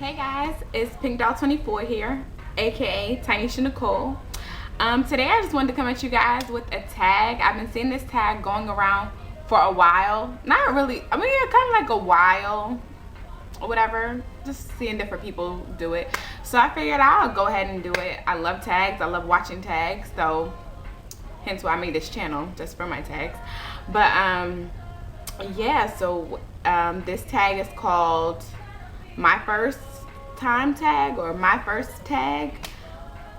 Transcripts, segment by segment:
Hey guys, it's Pink Doll 24 here, aka Tanisha Nicole. Today I just wanted to come at you guys with a tag. I've been seeing this tag going around for a while. Not really, I mean, yeah, kind of like a while or whatever. Just seeing different people do it. So I figured I'll go ahead and do it. I love tags. I love watching tags. So hence why I made this channel, just for my tags. But yeah, so this tag is called my first time tag or my first tag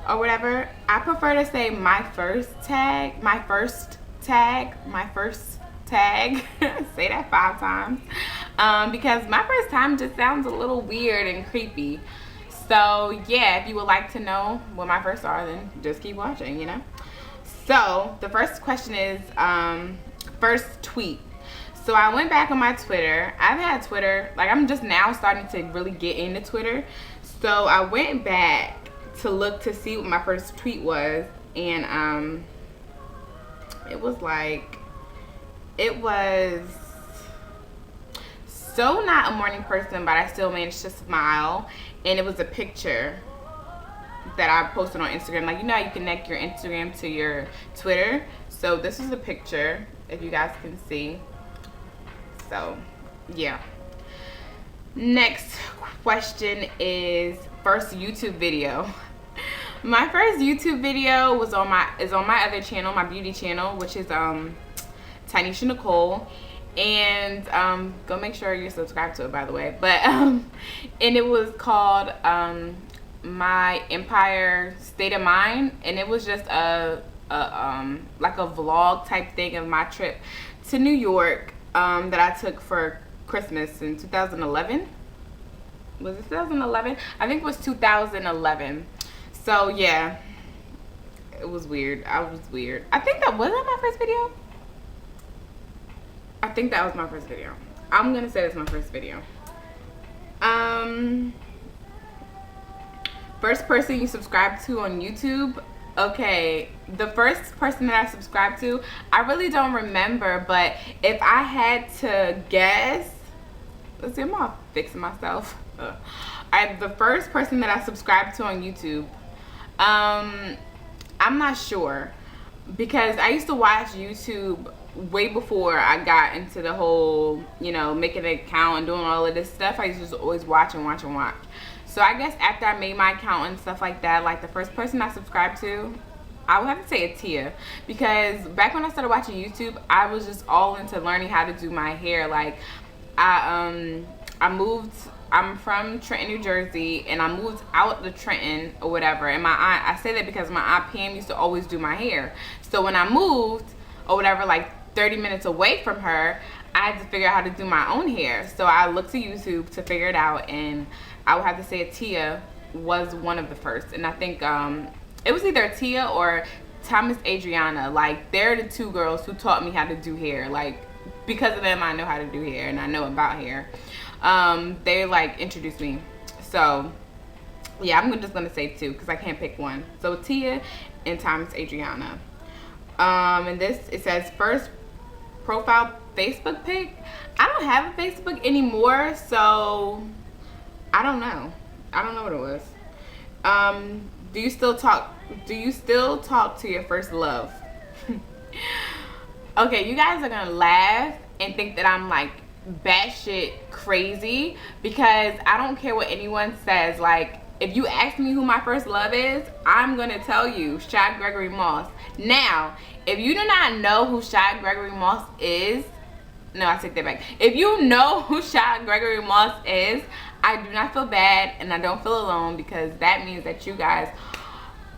or whatever. I prefer to say my first tag, my first tag, my first tag. Say that 5 times because my first time just sounds a little weird and creepy. So yeah, if you would like to know what my firsts are, then just keep watching, you know. So the first question is first tweet. So I went back on my Twitter. I've had Twitter, like I'm just now starting to really get into Twitter. So I went back to look to see what my first tweet was, and it was so not a morning person, but I still managed to smile. And it was a picture that I posted on Instagram. Like, you know how you connect your Instagram to your Twitter? So this is a picture, if you guys can see. So yeah, next question is first YouTube video. My first YouTube video was on my other channel, my beauty channel, which is Tanisha Nicole, and go make sure you're subscribed to it, by the way. But and it was called My Empire State of Mind, and it was just a like a vlog type thing of my trip to New York that I took for Christmas in 2011. Was it 2011? I think it was 2011. So yeah, it was weird. I was weird. I think that was my first video. I think that was my first video. I'm gonna say that's my first video. First person you subscribe to on YouTube. Okay, the first person that I subscribed to, I really don't remember, but if I had to guess, let's see, I'm all fixing myself. The first person that I subscribed to on YouTube, I'm not sure, because I used to watch YouTube way before I got into the whole, you know, making an account and doing all of this stuff. I used to just always watch and watch and watch. So I guess after I made my account and stuff like that, like the first person I subscribed to, I would have to say Tia, because back when I started watching YouTube, I was just all into learning how to do my hair. Like I'm from Trenton, New Jersey, and I moved out to Trenton or whatever. And my aunt, I say that because my aunt Pam used to always do my hair. So when I moved or whatever, like 30 minutes away from her, I had to figure out how to do my own hair. So I looked to YouTube to figure it out, and I would have to say Tia was one of the first. And I think it was either Tia or Thomas Adriana. Like, they're the two girls who taught me how to do hair. Like, because of them, I know how to do hair and I know about hair. They like introduced me. So yeah, I'm just gonna say two because I can't pick one. So Tia and Thomas Adriana. And this, it says first profile Facebook pic. I don't have a Facebook anymore, so I don't know what it was. Do you still talk to your first love? Okay, you guys are gonna laugh and think that I'm like batshit crazy, because I don't care what anyone says. Like, if you ask me who my first love is, I'm gonna tell you Shy Gregory Moss. Now, if you do not know who Shy Gregory Moss is, no, I take that back. If you know who Shy Gregory Moss is, I do not feel bad and I don't feel alone, because that means that you guys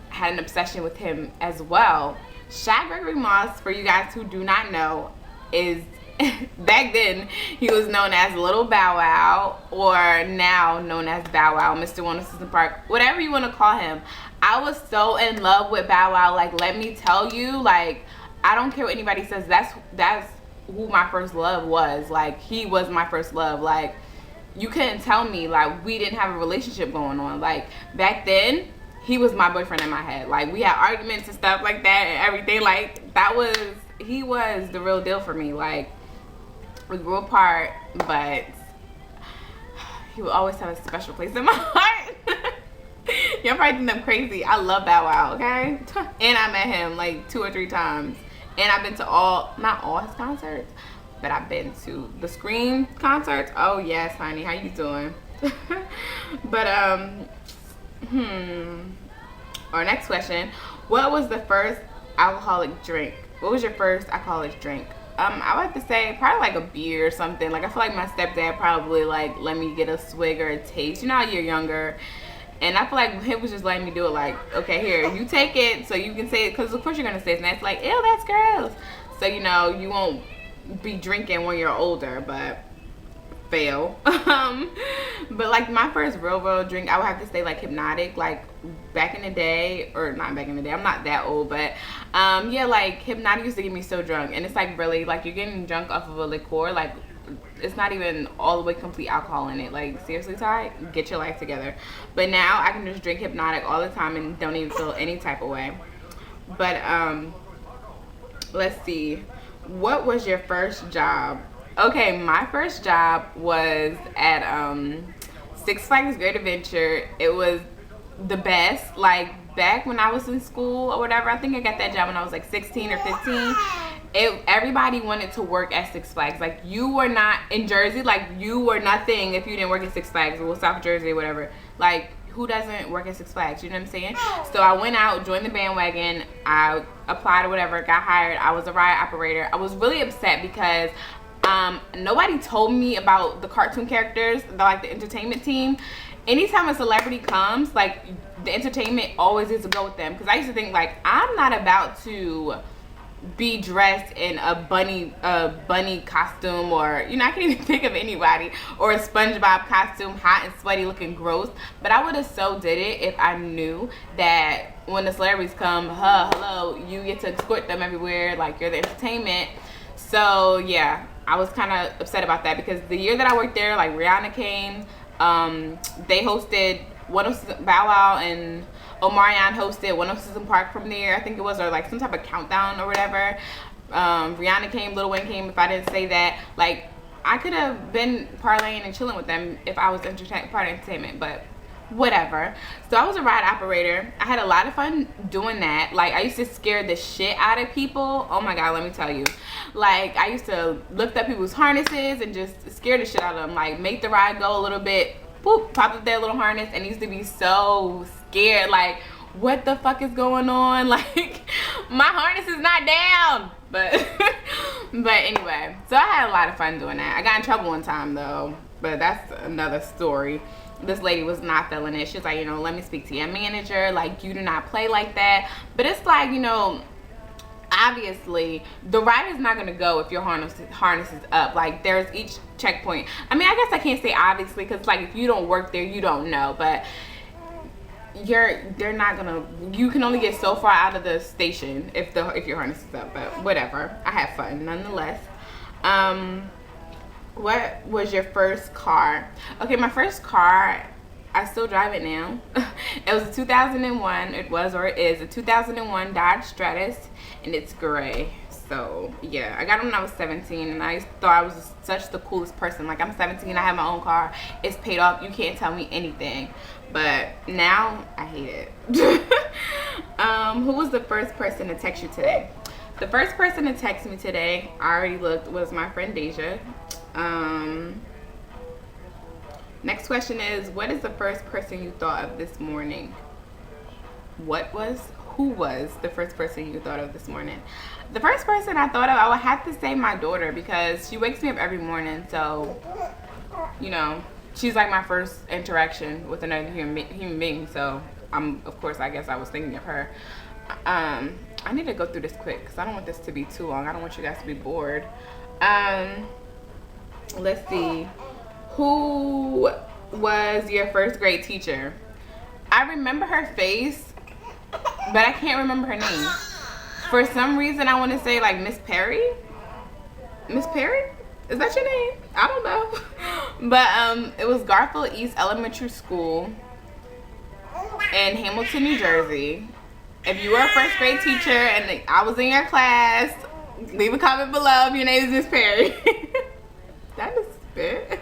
had an obsession with him as well. Shy Gregory Moss, for you guys who do not know, is back then he was known as Little Bow Wow, or now known as Bow Wow, Mr. Wonderson Park, whatever you want to call him. I was so in love with Bow Wow. Like, let me tell you, like, I don't care what anybody says, that's who my first love was. Like, he was my first love. Like, you couldn't tell me like we didn't have a relationship going on. Like, back then he was my boyfriend in my head. Like, we had arguments and stuff like that and everything. Like, he was the real deal for me. Like, we grew apart, but he will always have a special place in my heart. Y'all probably think I'm crazy. I love Bow Wow, okay? And I met him like 2 or 3 times. And I've been to not all his concerts, but I've been to the Scream concerts. Oh yes, honey, how you doing? But our next question, what was the first alcoholic drink? What was your first alcoholic drink? I would have to say probably like a beer or something. Like I feel like my stepdad probably like let me get a swig or a taste. You know how you're younger, and I feel like he was just letting me do it. Like, okay, here, you take it so you can say it, because of course you're gonna say it, and that's like, ew, that's gross. So you know you won't be drinking when you're older, but fail. But like my first real drink, I would have to say like Hypnotic. Like back in the day, or not back in the day, I'm not that old, but yeah, like Hypnotic used to get me so drunk, and it's like really like you're getting drunk off of a liqueur. Like it's not even all the way complete alcohol in it. Like seriously, Ty, get your life together. But now I can just drink Hypnotic all the time and don't even feel any type of way. But let's see, what was your first job? Okay, my first job was at Six Flags Great Adventure. It was the best. Like back when I was in school or whatever, I think I got that job when I was like 16 or 15. Everybody wanted to work at Six Flags. Like you were not in Jersey, like you were nothing if you didn't work at Six Flags or South Jersey or whatever. Like who doesn't work at Six Flags? You know what I'm saying? So I went out, joined the bandwagon, I applied or whatever, got hired. I was a ride operator. I was really upset because nobody told me about the cartoon characters, like the entertainment team. Anytime a celebrity comes, like the entertainment always is to go with them, because I used to think like I'm not about to be dressed in a bunny costume, or you know, I can't even think of anybody, or a SpongeBob costume, hot and sweaty looking gross. But I would have so did it if I knew that when the celebrities come, hello, you get to escort them everywhere, like you're the entertainment. So yeah, I was kind of upset about that, because the year that I worked there, like Rihanna came, they hosted Bow Wow and Omarion hosted 106 Park from there, I think it was, or like some type of countdown or whatever. Rihanna came, Lil Wayne came. If I didn't say that, like I could have been parlaying and chilling with them if I was part of entertainment, but whatever. So I was a ride operator. I had a lot of fun doing that. Like I used to scare the shit out of people. Oh my god, let me tell you. Like I used to lift up people's harnesses and just scare the shit out of them. Like make the ride go a little bit, poop, pop up their little harness, and used to be so scared. Like what the fuck is going on? Like my harness is not down. But but anyway, so I had a lot of fun doing that. I got in trouble one time though, but that's another story. This lady was not feeling it. She was like, you know, let me speak to your manager. Like, you do not play like that. But it's like, you know, obviously, the ride is not going to go if your harness is up. Like, there's each checkpoint. I mean, I guess I can't say obviously, because, like, if you don't work there, you don't know. But they're not going to, you can only get so far out of the station if your harness is up. But whatever. I had fun nonetheless. What was your first car? Okay, my first car, I still drive it now. It was a 2001, it is a 2001 Dodge Stratus, and it's gray. So yeah, I got it when I was 17, and I thought I was such the coolest person. Like I'm 17, I have my own car, it's paid off, you can't tell me anything. But now I hate it. Who was the first person to text you today? The first person to text me today, I already looked, was my friend Deja. Next question is, what is the first person you thought of this morning? Who was the first person you thought of this morning? The first person I thought of, I would have to say my daughter, because she wakes me up every morning. So, you know, she's like my first interaction with another human being. So, of course, I guess I was thinking of her. I need to go through this quick, because I don't want this to be too long. I don't want you guys to be bored. Let's see. Who was your first grade teacher? I remember her face, but I can't remember her name. For some reason, I want to say like Miss Perry. Miss Perry? Is that your name? I don't know. But it was Garfield East Elementary School in Hamilton, New Jersey. If you were a first grade teacher and I was in your class, leave a comment below if your name is Miss Perry. That is spit.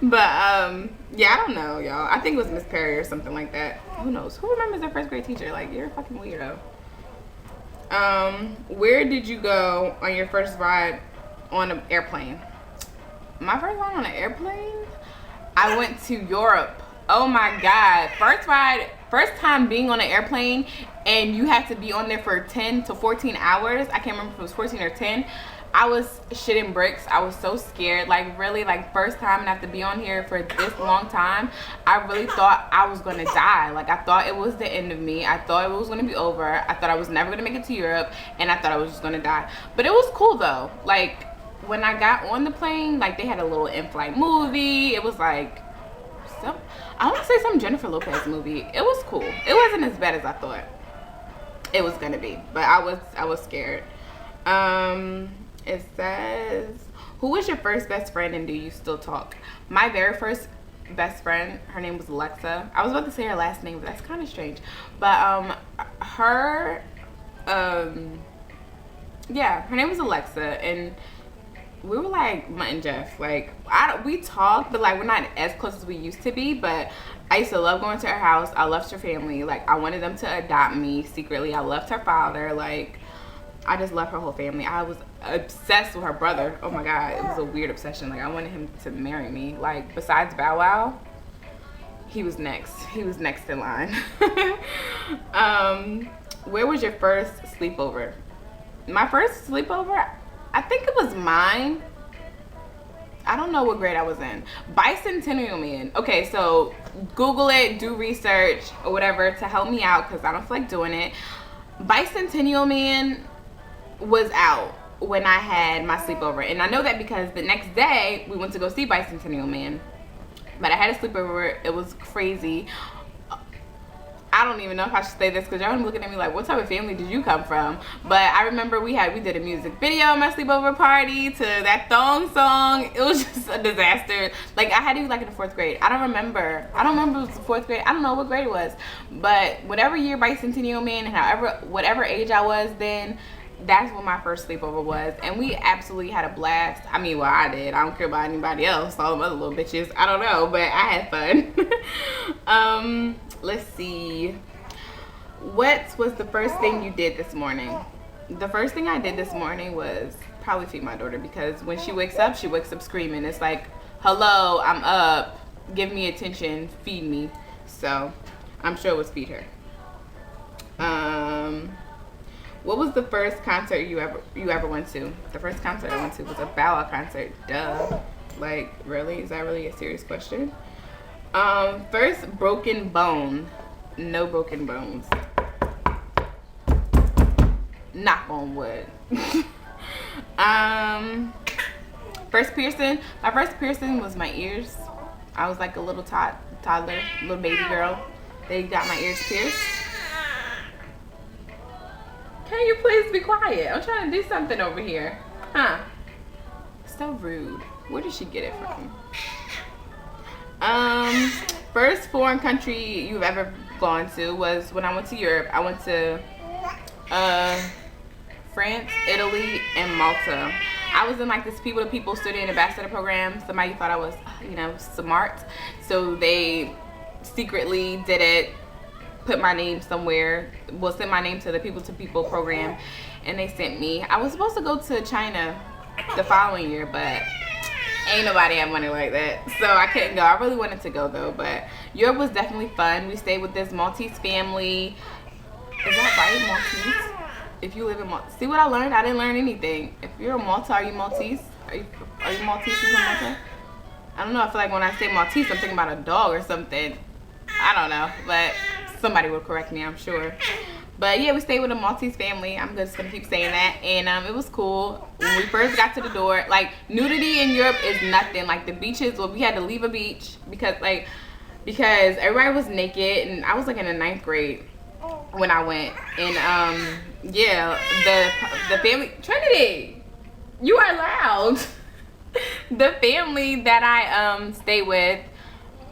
But Yeah, I don't know, y'all. I think it was Miss Perry or something like that. Who knows? Who remembers their first grade teacher? Like, you're a fucking weirdo. Where did you go on your first ride on an airplane? My first ride on an airplane? I went to Europe. Oh my God. First time being on an airplane, and you have to be on there for 10 to 14 hours. I can't remember if it was 14 or 10. I was shitting bricks. I was so scared. Like, really, like, first time and I have to be on here for this long time. I really thought I was gonna die. Like, I thought it was the end of me. I thought it was gonna be over. I thought I was never gonna make it to Europe, and I thought I was just gonna die. But it was cool though. Like, when I got on the plane, like, they had a little in-flight movie. It was like I want to say some Jennifer Lopez movie. It was cool. It wasn't as bad as I thought it was gonna be, but I was scared. It says, who was your first best friend and do you still talk? My very first best friend, her name was Alexa. I was about to say her last name, but that's kind of strange. But her name was Alexa, and we were like Mutt and Jeff. Like, we talked, but like we're not as close as we used to be. But I used to love going to her house. I loved her family. Like, I wanted them to adopt me secretly. I loved her father. Like, I just love her whole family. I was obsessed with her brother. Oh my God, it was a weird obsession. Like, I wanted him to marry me. Like, besides Bow Wow, he was next. He was next in line. Where was your first sleepover? My first sleepover, I think it was mine. I don't know what grade I was in. Bicentennial Man. Okay, so Google it, do research or whatever to help me out because I don't feel like doing it. Bicentennial Man was out when I had my sleepover, and I know that because the next day we went to go see Bicentennial Man. But I had a sleepover. It was crazy. I don't even know if I should say this because y'all are looking at me like, what type of family did you come from? But I remember we did a music video at my sleepover party to that thong song. It was just a disaster. Like, I had to be like in the 4th grade. I don't remember if it was the 4th grade. I don't know what grade it was. But whatever year Bicentennial Man, and whatever age I was then, that's what my first sleepover was. And we absolutely had a blast. I mean, well, I did. I don't care about anybody else, all them other little bitches. I don't know, but I had fun. Let's see. What was the first thing you did this morning? The first thing I did this morning was probably feed my daughter, because when she wakes up screaming. It's like, hello, I'm up, give me attention, feed me. So I'm sure it was feed her. What was the first concert you ever went to? The first concert I went to was a Bow Wow concert. Duh. Like, really? Is that really a serious question? First broken bone. No broken bones. Knock on wood. First piercing. My first piercing was my ears. I was like a little toddler, little baby girl. They got my ears pierced. Can you please be quiet? I'm trying to do something over here. Huh? So rude. Where did she get it from? First foreign country you've ever gone to was when I went to Europe. I went to France, Italy, and Malta. I was in like this people to people student ambassador program. Somebody thought I was, smart, so they secretly did it, put my name somewhere, sent my name to the people to people program, and they sent me. I was supposed to go to China the following year, but ain't nobody had money like that, so I couldn't go. I really wanted to go though, but Europe was definitely fun. We stayed with this Maltese family. Is that right, Maltese? If you live in Malta, see what I learned? I didn't learn anything. If you're a Malta, are you Maltese? Are you Maltese or Malta? I don't know. I feel like when I say Maltese, I'm thinking about a dog or something. I don't know, but somebody will correct me, I'm sure. But yeah, we stayed with a Maltese family. I'm just gonna keep saying that. And it was cool. When we first got to the door, like, nudity in Europe is nothing. Like, the beaches, well, we had to leave a beach because everybody was naked, and I was like in the 9th grade when I went. And yeah, the family, Trinity, you are loud. The family that I stayed with,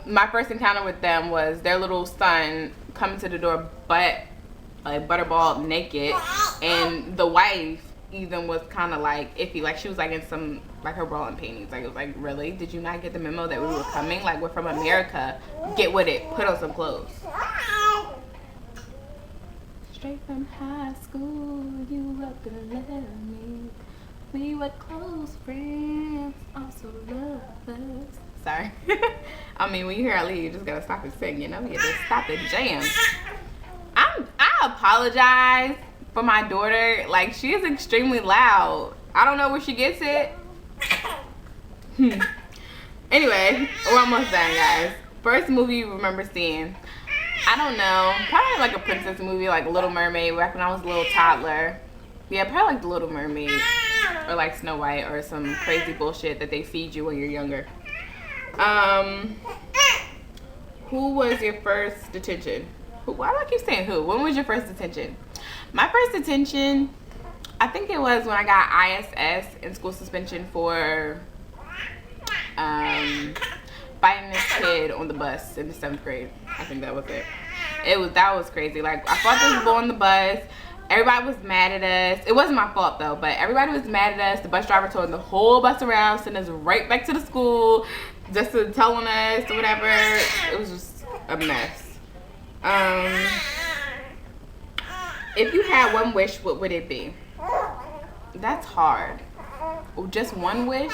my first encounter with them was their little son coming to the door butterball naked, and the wife even was kind of like iffy. Like she was like in some, like her bra and panties. Like it was like, really? Did you not get the memo that we were coming? Like we're from America. Get with it. Put on some clothes. Straight from high school, you up and left me. We were close friends, also lovers. Sorry. I mean, when you hear I leave, you just gotta stop and sing, you know? You just stop and jam. I apologize for my daughter. Like, she is extremely loud. I don't know where she gets it. Anyway, we're almost done, guys. First movie you remember seeing. I don't know. Probably like a princess movie, like Little Mermaid, back when I was a little toddler. Yeah, probably like The Little Mermaid. Or like Snow White, or some crazy bullshit that they feed you when you're younger. Who was your first detention? Why do I keep saying who? When was your first detention? My first detention, I think it was when I got ISS in school suspension for biting this kid on the bus in the 7th grade. I think that was it. That was crazy. Like, I fought this boy on the bus. Everybody was mad at us. It wasn't my fault though, but everybody was mad at us. The bus driver towed the whole bus around, sent us right back to the school, just to tell on us or whatever. It was just a mess. If you had one wish, what would it be? That's hard. Just one wish?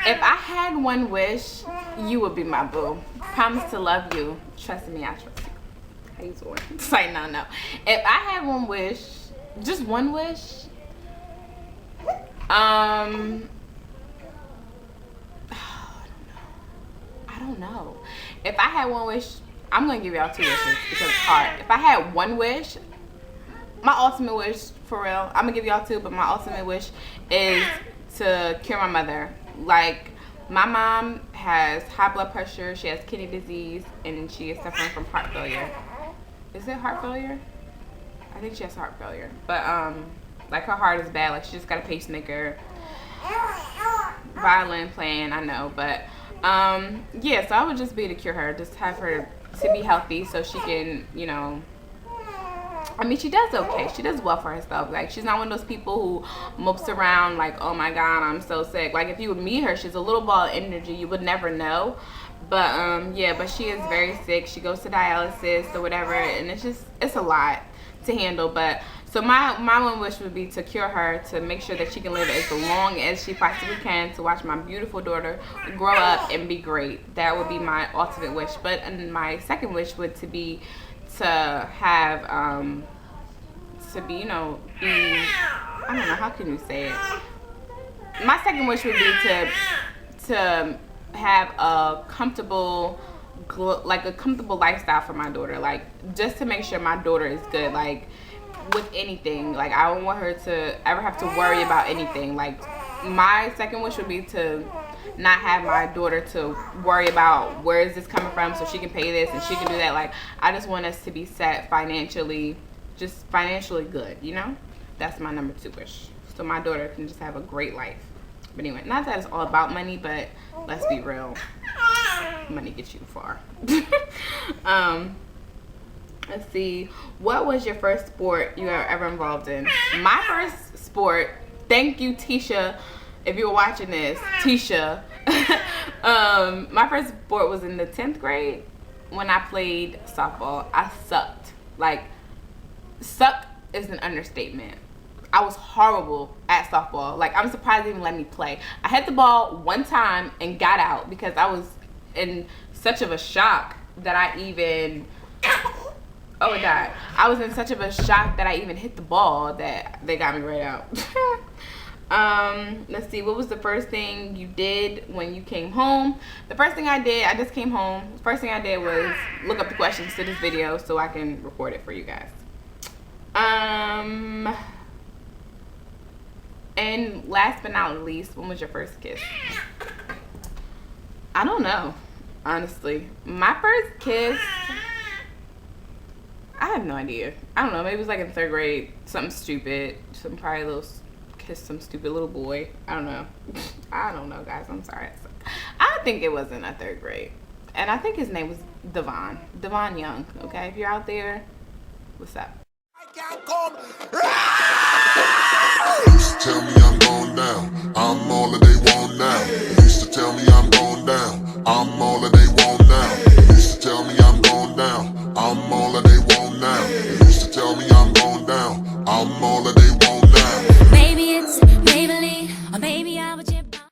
If I had one wish, you would be my boo. Promise to love you. Trust me, I trust you. How you doing? It's like, no. If I had one wish, just one wish, I don't know. If I had one wish, I'm gonna give y'all 2 wishes because it's hard. If I had one wish, my ultimate wish, for real, I'm gonna give y'all 2, but my ultimate wish is to cure my mother. Like, my mom has high blood pressure, she has kidney disease, and she is suffering from heart failure. Is it heart failure? I think she has heart failure. But, like, her heart is bad. Like, she just got a pacemaker. Violin playing, I know. But, yeah, so I would just be to cure her. Just have her to be healthy so she can, you know. I mean, she does okay. She does well for herself. Like, she's not one of those people who mopes around like, oh, my God, I'm so sick. Like, if you would meet her, she's a little ball of energy. You would never know. But, yeah, but she is very sick. She goes to dialysis or whatever, and it's a lot to handle. But, so my one wish would be to cure her, to make sure that she can live as long as she possibly can, to watch my beautiful daughter grow up and be great. That would be my ultimate wish. But my second wish would be to have, to be, you know, I don't know, how can you say it? My second wish would be to have a comfortable lifestyle for my daughter, like, just to make sure my daughter is good, like, with anything. Like, I don't want her to ever have to worry about anything. Like, my second wish would be to not have my daughter to worry about where is this coming from so she can pay this and she can do that. Like, I just want us to be set financially, just financially good, you know? That's my number 2 wish. So my daughter can just have a great life. But anyway, not that it's all about money, but let's be real. Money gets you far. Let's see. What was your first sport you were ever involved in? My first sport, thank you, Tisha, if you were watching this, Tisha. My first sport was in the 10th grade when I played softball. I sucked. Like, suck is an understatement. I was horrible at softball. Like, I'm surprised they even let me play. I hit the ball one time and got out because I was in such of a shock that I even... Oh, it died. I was in such of a shock that I even hit the ball that they got me right out. Let's see. What was the first thing you did when you came home? The first thing I did, I just came home. The first thing I did was look up the questions to this video so I can record it for you guys. And last but not least, when was your first kiss? I don't know, honestly. My first kiss, I have no idea. I don't know, maybe it was like in 3rd grade, something stupid, probably a little kiss some stupid little boy. I don't know. I don't know, guys, I'm sorry. I think it was in 3rd grade. And I think his name was Devon Young, okay? If you're out there, what's up? I can't come. Used to tell me I'm going down, I'm all that they want now. Used to tell me I'm going down, I'm all that they want now. Used to tell me I'm going down, I'm all that they want now. Used to tell me I'm going down, I'm all that they want